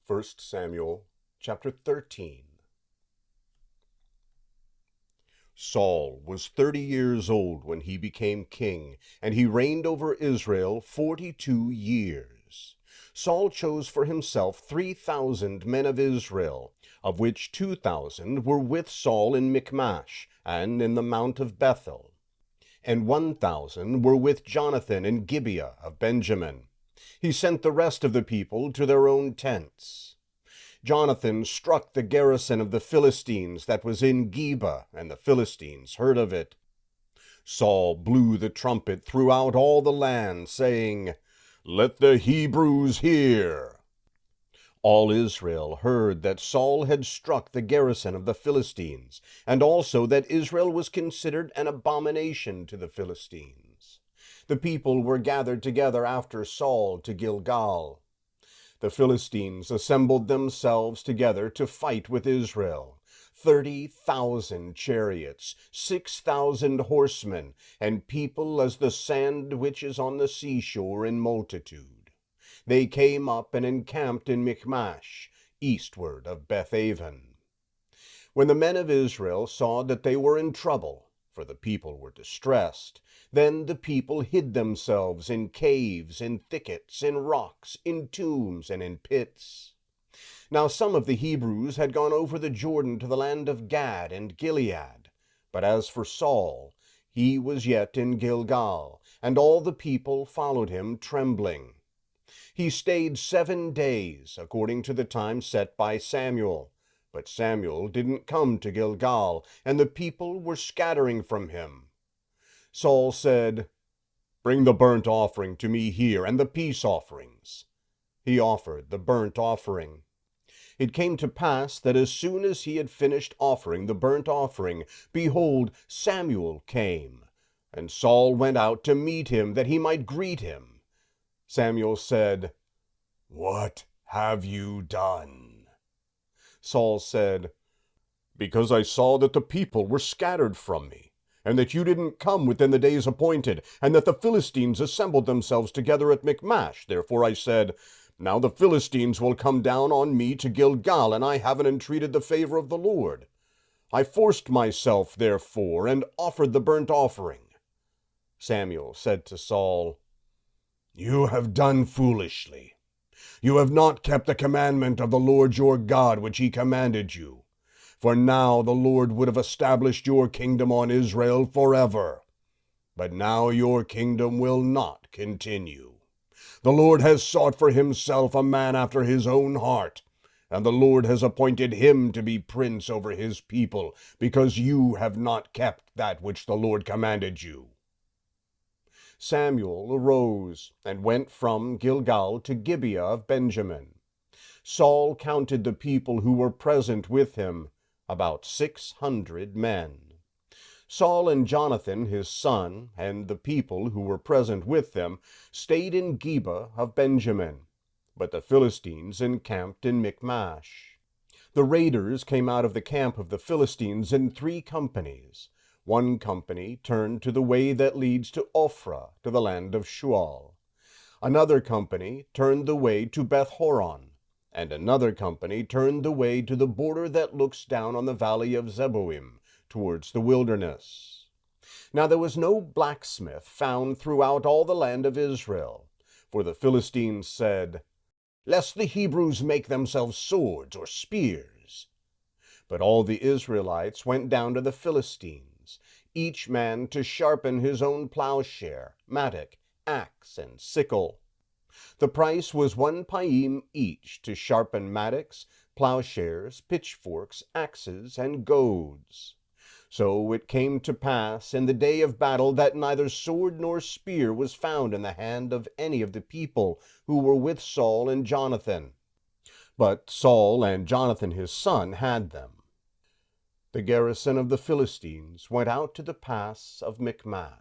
1 Samuel chapter 13. Saul was 30 years old when he became king, and he reigned over Israel 42 years. Saul chose for himself 3,000 men of Israel, of which 2,000 were with Saul in Michmash and in the mount of Bethel, and 1,000 were with Jonathan in Gibeah of Benjamin. He sent the rest of the people to their own tents. Jonathan struck the garrison of the Philistines that was in Geba, and the Philistines heard of it. Saul blew the trumpet throughout all the land, saying, "Let the Hebrews hear." All Israel heard that Saul had struck the garrison of the Philistines, and also that Israel was considered an abomination to the Philistines. The people were gathered together after Saul to Gilgal. The Philistines assembled themselves together to fight with Israel. 30,000 chariots, 6,000 horsemen, and people as the sand which is on the seashore in multitude. They came up and encamped in Michmash, eastward of Bethel. When the men of Israel saw that they were in trouble, for the people were distressed, then the people hid themselves in caves, in thickets, in rocks, in tombs, and in pits. Now some of the Hebrews had gone over the Jordan to the land of Gad and Gilead. But as for Saul, he was yet in Gilgal, and all the people followed him trembling. He stayed 7 days, according to the time set by Samuel. But Samuel didn't come to Gilgal, and the people were scattering from him. Saul said, "Bring the burnt offering to me here, and the peace offerings." He offered the burnt offering. It came to pass that as soon as he had finished offering the burnt offering, behold, Samuel came. And Saul went out to meet him, that he might greet him. Samuel said, "What have you done?" Saul said, "Because I saw that the people were scattered from me, and that you didn't come within the days appointed, and that the Philistines assembled themselves together at Michmash. Therefore I said, now the Philistines will come down on me to Gilgal, and I haven't entreated the favor of the Lord. I forced myself, therefore, and offered the burnt offering." Samuel said to Saul, "You have done foolishly. You have not kept the commandment of the Lord your God which he commanded you. For now the Lord would have established your kingdom on Israel forever. But now your kingdom will not continue. The Lord has sought for himself a man after his own heart, and the Lord has appointed him to be prince over his people, because you have not kept that which the Lord commanded you." Samuel arose and went from Gilgal to Gibeah of Benjamin. Saul counted the people who were present with him, about 600 men. Saul and Jonathan his son, and the people who were present with them, stayed in Gibeah of Benjamin, but the Philistines encamped in Michmash. The raiders came out of the camp of the Philistines in 3 companies. One company turned to the way that leads to Ophrah, to the land of Shual. Another company turned the way to Beth-horon, and another company turned the way to the border that looks down on the valley of Zeboim, towards the wilderness. Now there was no blacksmith found throughout all the land of Israel, for the Philistines said, "Lest the Hebrews make themselves swords or spears." But all the Israelites went down to the Philistines, each man to sharpen his own plowshare, mattock, axe, and sickle. The price was 1 paim each to sharpen mattocks, plowshares, pitchforks, axes, and goads. So it came to pass in the day of battle that neither sword nor spear was found in the hand of any of the people who were with Saul and Jonathan. But Saul and Jonathan his son had them. The garrison of the Philistines went out to the pass of Michmash.